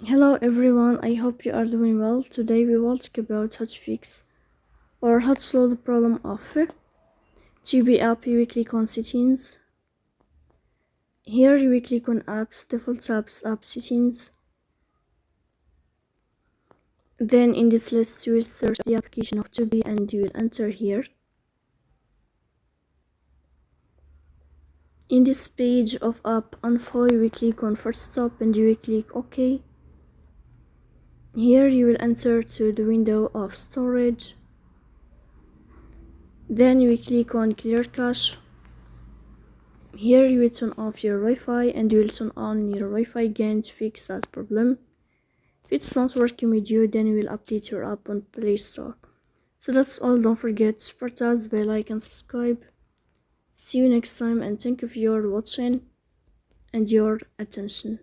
Hello everyone, I hope you are doing well. Today we will talk about how to fix or how to solve the problem of Tubi app. You will click on settings. Here you will click on apps, default apps, app settings. Then in this list you will search the application of Tubi and you will enter here. In this page of app info you will click on first stop and you will click OK. Here you will enter to the window of storage. Then you will click on clear cache. Here you will turn off your Wi-Fi and you will turn on your Wi-Fi again to fix that problem. If it's not working with you, then you will update your app on Play Store. So that's all. Don't forget to support us by like and subscribe. See you next time and thank you for your watching and your attention.